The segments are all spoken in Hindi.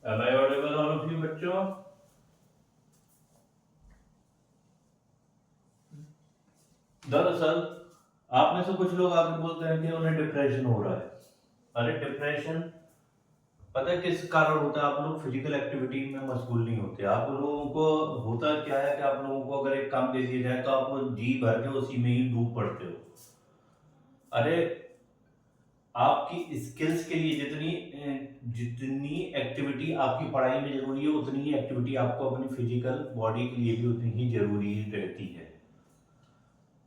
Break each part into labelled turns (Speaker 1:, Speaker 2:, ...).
Speaker 1: Am I audible, all of you बच्चों? दरअसल आप में से कुछ लोग आके बोलते हैं कि उन्हें डिप्रेशन हो रहा है। अरे डिप्रेशन पता है किस कारण होता है? आप लोग फिजिकल एक्टिविटी में मशगूल नहीं होते। आप लोगों को होता क्या है कि आप लोगों को अगर एक काम दे दिया जाए तो आप जी भर के उसी में ही डूब पड़ते हो। अरे आपकी स्किल्स के लिए जितनी एक्टिविटी आपकी पढ़ाई में जरूरी है, उतनी ही एक्टिविटी आपको अपनी फिजिकल बॉडी के लिए भी उतनी ही जरूरी रहती है।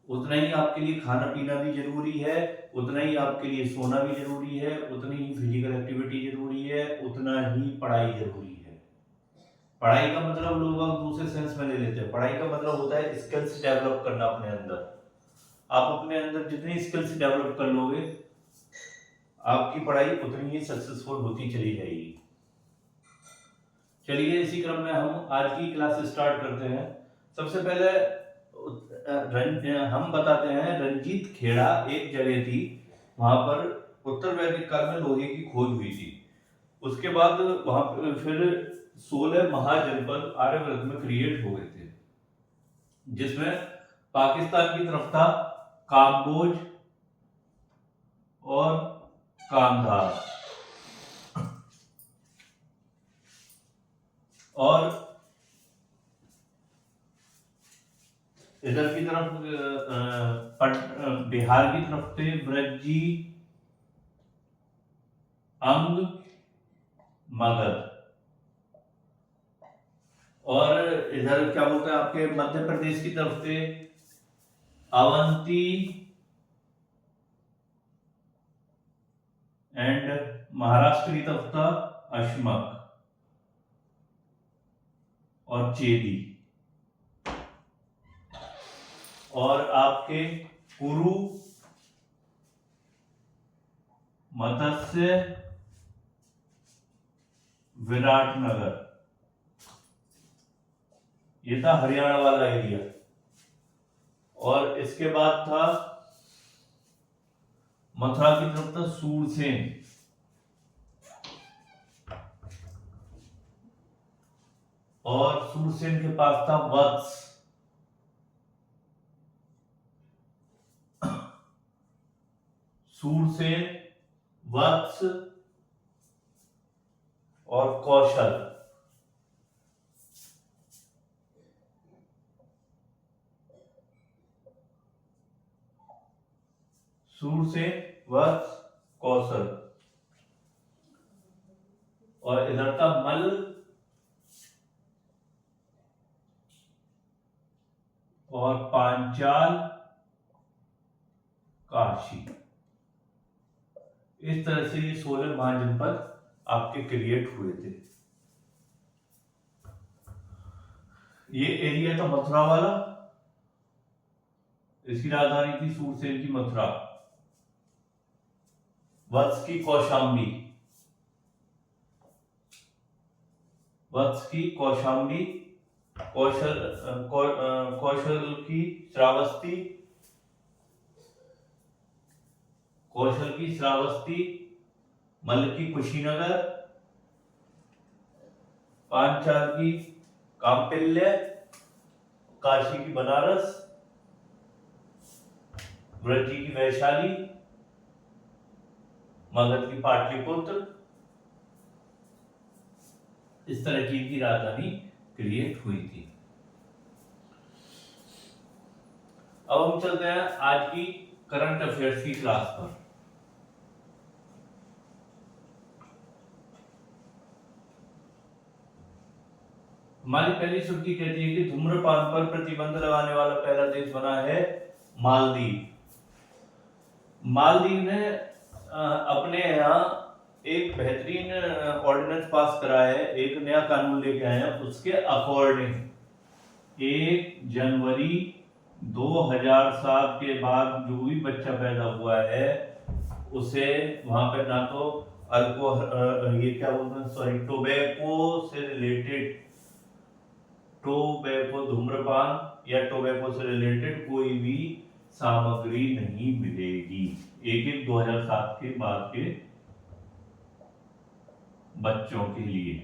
Speaker 1: उतना ही आपके लिए खाना पीना भी जरूरी है, उतना ही आपके लिए सोना भी जरूरी है, उतनी ही फिजिकल एक्टिविटी जरूरी है, उतना ही पढ़ाई जरूरी है। पढ़ाई का मतलब लोग दूसरे सेंस में ले लेते हैं। पढ़ाई का मतलब होता है स्किल्स डेवलप करना अपने अंदर। आप अपने अंदर जितनी स्किल्स डेवलप कर लोगे, आपकी पढ़ाई उतनी ही सक्सेसफुल होती चली जाएगी। चलिए इसी क्रम में हम आज की क्लास स्टार्ट करते हैं। सबसे पहले हम बताते हैं रंजीत खेड़ा एक जगह थी, वहां पर उत्तर वैदिक काल में लोहे की खोज हुई थी। उसके बाद वहां पर फिर 16 महाजनपद आर्यवर्त में क्रिएट हो गए थे, जिसमें पाकिस्तान की तरफ था काम्बोज और कांधार, और इधर की तरफ बिहार की तरफ थे ब्रजी, अंग, मगध, और इधर क्या बोलते हैं आपके मध्य प्रदेश की तरफ थे अवंती एंड महाराष्ट्र की तरफ था अशमक और चेदी, और आपके कुरु, मत्स्य, विराटनगर, ये था हरियाणा वाला एरिया। और इसके बाद था मथुरा की तरफ था सूरसेन, और सूरसेन के पास था वत्स, सूरसेन, वत्स और कौशल। सूरसेन, वत्स, कौशल, और इधर था मल और पांचाल, काशी। इस तरह से ये 16 महाजनपद आपके क्रिएट हुए थे। ये एरिया था मथुरा वाला, इसकी राजधानी थी सूरसेन की मथुरा, वत्स की कौशाम्बी, वत्स की कौशाम्बी, कौशल की श्रावस्ती, कौशल की श्रावस्ती, मल की कुशीनगर, पांचाल की कांपिल्य, काशी की बनारस, ब्रजी की वैशाली, मगध की पाटलिपुत्र। इस तरह की इनकी राजधानी क्रिएट हुई थी। अब हम चलते हैं आज की करंट अफेयर्स की क्लास पर। हमारी पहली सुर्खी कहती है कि धूम्रपान पर प्रतिबंध लगाने वाला पहला देश बना है मालदीव। मालदीव ने अपने यहाँ एक बेहतरीन ऑर्डिनेंस पास करा है, एक नया कानून लेके आए हैं। उसके अकॉर्डिंग 1 जनवरी 2007 के बाद जो भी बच्चा पैदा हुआ है उसे वहां पर ना तो ये क्या बोलते हैं, सॉरी, टोबैको से रिलेटेड, टोबैको धूम्रपान या टोबैको से रिलेटेड कोई भी सामग्री नहीं मिलेगी 1/1/2007 के बाद के बच्चों के लिए।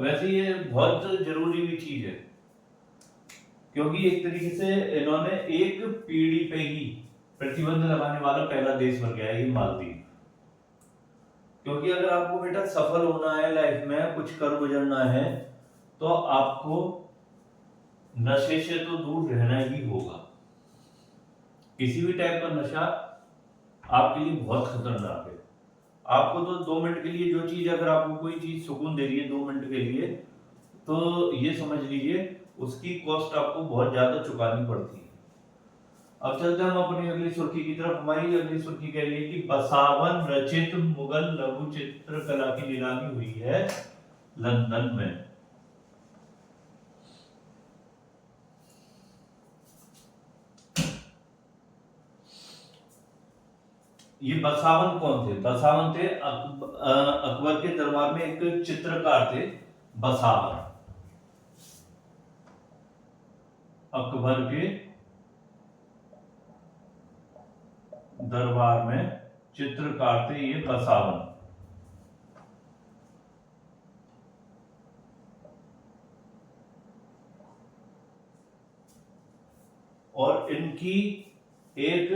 Speaker 1: वैसे ये बहुत जरूरी भी चीज है, क्योंकि एक तरीके से इन्होंने एक पीढ़ी पे ही प्रतिबंध लगाने वाला पहला देश बन गया है ये मालदीव। क्योंकि अगर आपको बेटा सफल होना है लाइफ में, कुछ कर गुजरना है, तो आपको नशे से तो दूर रहना ही होगा। किसी भी टाइप का नशा आपके लिए बहुत खतरनाक है। आपको तो 2 मिनट के लिए जो चीज, अगर आपको कोई चीज सुकून दे रही है 2 मिनट के लिए, तो ये समझ लीजिए उसकी कॉस्ट आपको बहुत ज्यादा चुकानी पड़ती है। अब चलते हैं हम अपनी अगली सुर्खी की तरफ। हमारी अगली सुर्खी कह रही है कि बसावन रचित मुगल लघु चित्रकला की नीलामी हुई है लंदन में। ये बसावन कौन थे? बसावन थे अकबर के दरबार में एक चित्रकार थे बसावन। अकबर के दरबार में चित्रकार थे ये बसावन। और इनकी एक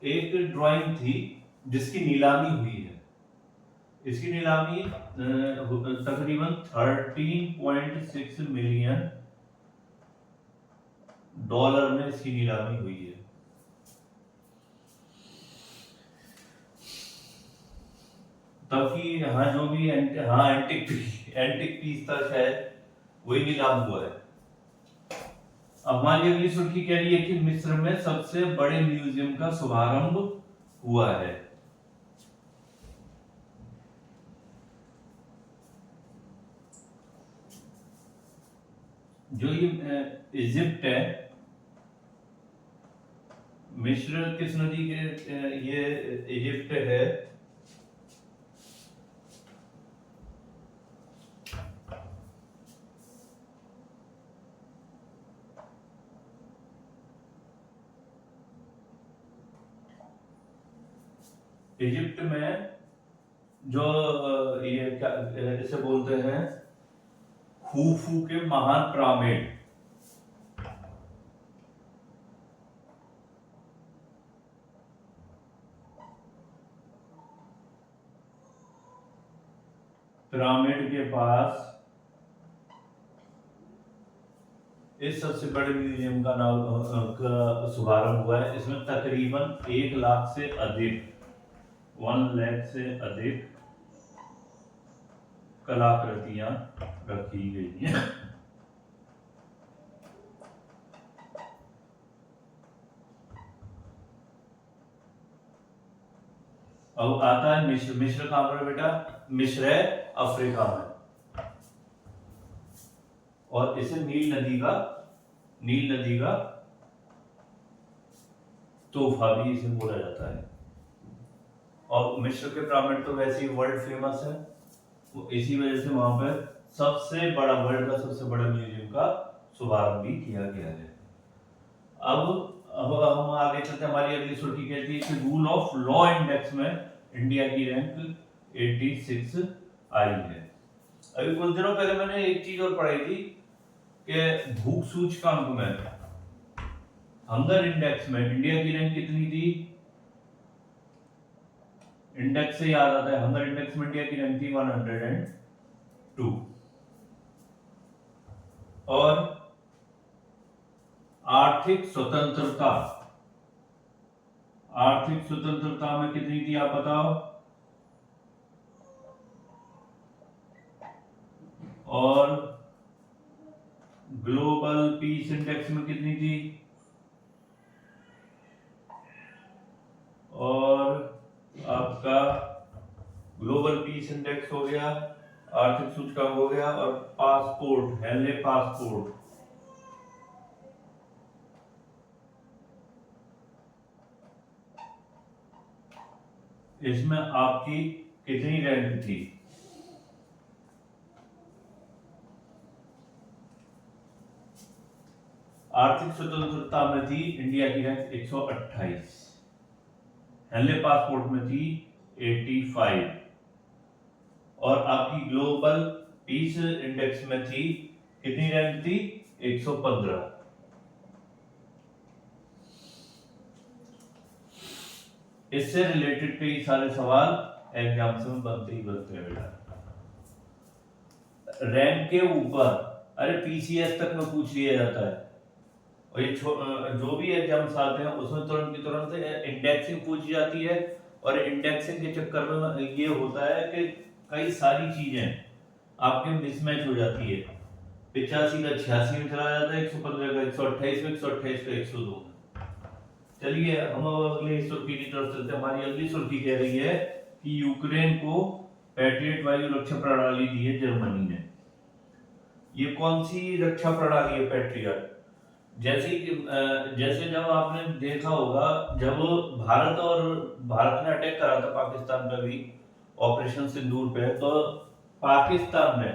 Speaker 1: एक ड्राइंग थी जिसकी नीलामी हुई है। इसकी नीलामी तकरीबन 13.6 मिलियन डॉलर में इसकी नीलामी हुई है। तभी यहाँ जो भी एंटिक पीस था शायद वही नीलाम हुआ है। अब हमारी अगली सुर्खी कह रही है कि मिस्र में सबसे बड़े म्यूजियम का शुभारंभ हुआ है। जो ये इजिप्ट है, मिस्र किस नदी के, ये इजिप्ट है। इजिप्ट में जो ये क्या इसे बोलते हैं, खूफू के महान पिरामिड, पिरामिड के पास इस सबसे बड़े म्यूजियम का नाम का शुभारंभ हुआ है। इसमें तकरीबन 1 लाख से अधिक 1 लाख से अधिक कलाकृतियां रखी गई हैं। अब आता है मिस्र। मिस्र कहां पर है बेटा? मिस्र है अफ्रीका में, और इसे नील नदी का तोहफा भी इसे बोला जाता है। और मिस्र के पिरामिड तो वैसे ही वर्ल्ड फेमस है, तो इसी वजह से वहां पर सबसे बड़ा, वर्ल्ड का सबसे बड़ा म्यूजियम का शुभारंभ भी किया गया है। अब हम आगे चलते हैं। हमारी अगली सुर्खी कहती है कि रूल ऑफ लॉ इंडेक्स में इंडिया की रैंक 86 आई है। अभी कुछ दिनों पहले मैंने एक चीज और पढ़ाई थी कि भूख सूचकांक में, हंगर इंडेक्स में इंडिया की रैंक कितनी थी। इंडेक्स से याद आता है, हंगर इंडेक्स में इंडिया की रैंक थी 102। और आर्थिक स्वतंत्रता में कितनी थी आप बताओ। और ग्लोबल पीस इंडेक्स में कितनी थी। और आपका ग्लोबल पीस इंडेक्स हो गया, आर्थिक सूचकांक हो गया, और पासपोर्ट, हेनले पासपोर्ट, इसमें आपकी कितनी रैंक थी। आर्थिक स्वतंत्रता में थी इंडिया की रैंक 128, हेनले पासपोर्ट में थी 85, और आपकी ग्लोबल पीस इंडेक्स में थी, कितनी रैंक थी? 115। इससे रिलेटेड कई सारे सवाल एग्जाम्स में बनते ही बनते हैं बेटा। रैंक के ऊपर, अरे पीसीएस तक में पूछ लिया जाता है, और ये जो भी एग्जाम्स आते हैं उसमें तुरंत की तुरंत इंडेक्सिंग पूछी जाती है। और इंडेक्सिंग के चक्कर में ये होता है कि कई सारी चीजें आपके मिसमैच हो जाती है। 85 का 86 में चला जाता है, 115 का 128 में, 128 का 102 में। चलिए हम अगली सुर्खी की तरफ चलते हैं। हमारी अगली सुर्खी कह रही है कि यूक्रेन को पैट्रियट वायु रक्षा प्रणाली दी है जर्मनी ने। ये कौन सी रक्षा प्रणाली है पैट्रियट? जैसे जब आपने देखा होगा, जब भारत ने अटैक करा था पाकिस्तान पे भी, ऑपरेशन सिंदूर पे, तो पाकिस्तान ने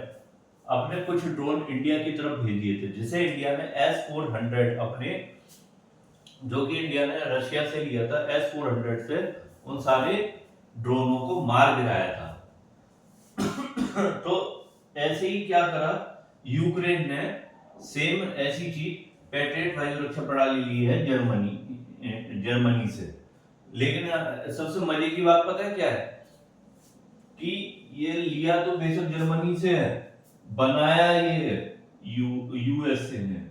Speaker 1: अपने कुछ ड्रोन इंडिया की तरफ भेज दिए थे, जिसे इंडिया ने S-400 अपने, जो कि इंडिया ने रशिया से लिया था, S-400 से उन सारे ड्रोनों को मार गिराया था। तो ऐसे ही क्या करा, यूक्रेन ने सेम ऐसी चीज पैट्रियट वायु रक्षा प्रणाली ली है जर्मनी से। लेकिन सबसे मजे की बात पता है क्या है, कि ये लिया तो बेशक जर्मनी से है, बनाया ये यूएसए ने।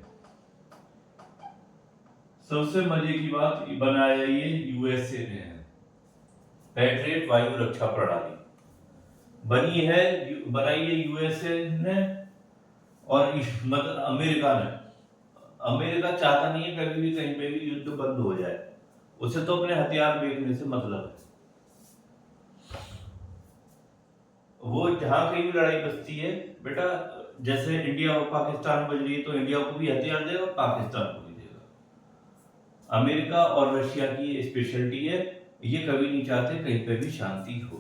Speaker 1: सबसे मजे की बात, बनाया ये यूएसए ने है। पैट्रियट वायु रक्षा प्रणाली बनाई है यूएसए ने, और मतलब अमेरिका चाहता नहीं है कभी भी कहीं पे भी युद्ध बंद हो जाए, उसे तो अपने हथियार बेचने से मतलब है। वो जहां कहीं भी लड़ाई बचती है बेटा, जैसे इंडिया और पाकिस्तान बज रही है, तो इंडिया को भी हथियार देगा, पाकिस्तान को भी देगा। अमेरिका और रशिया की स्पेशलिटी है, ये कभी नहीं चाहते कहीं पे भी शांति हो।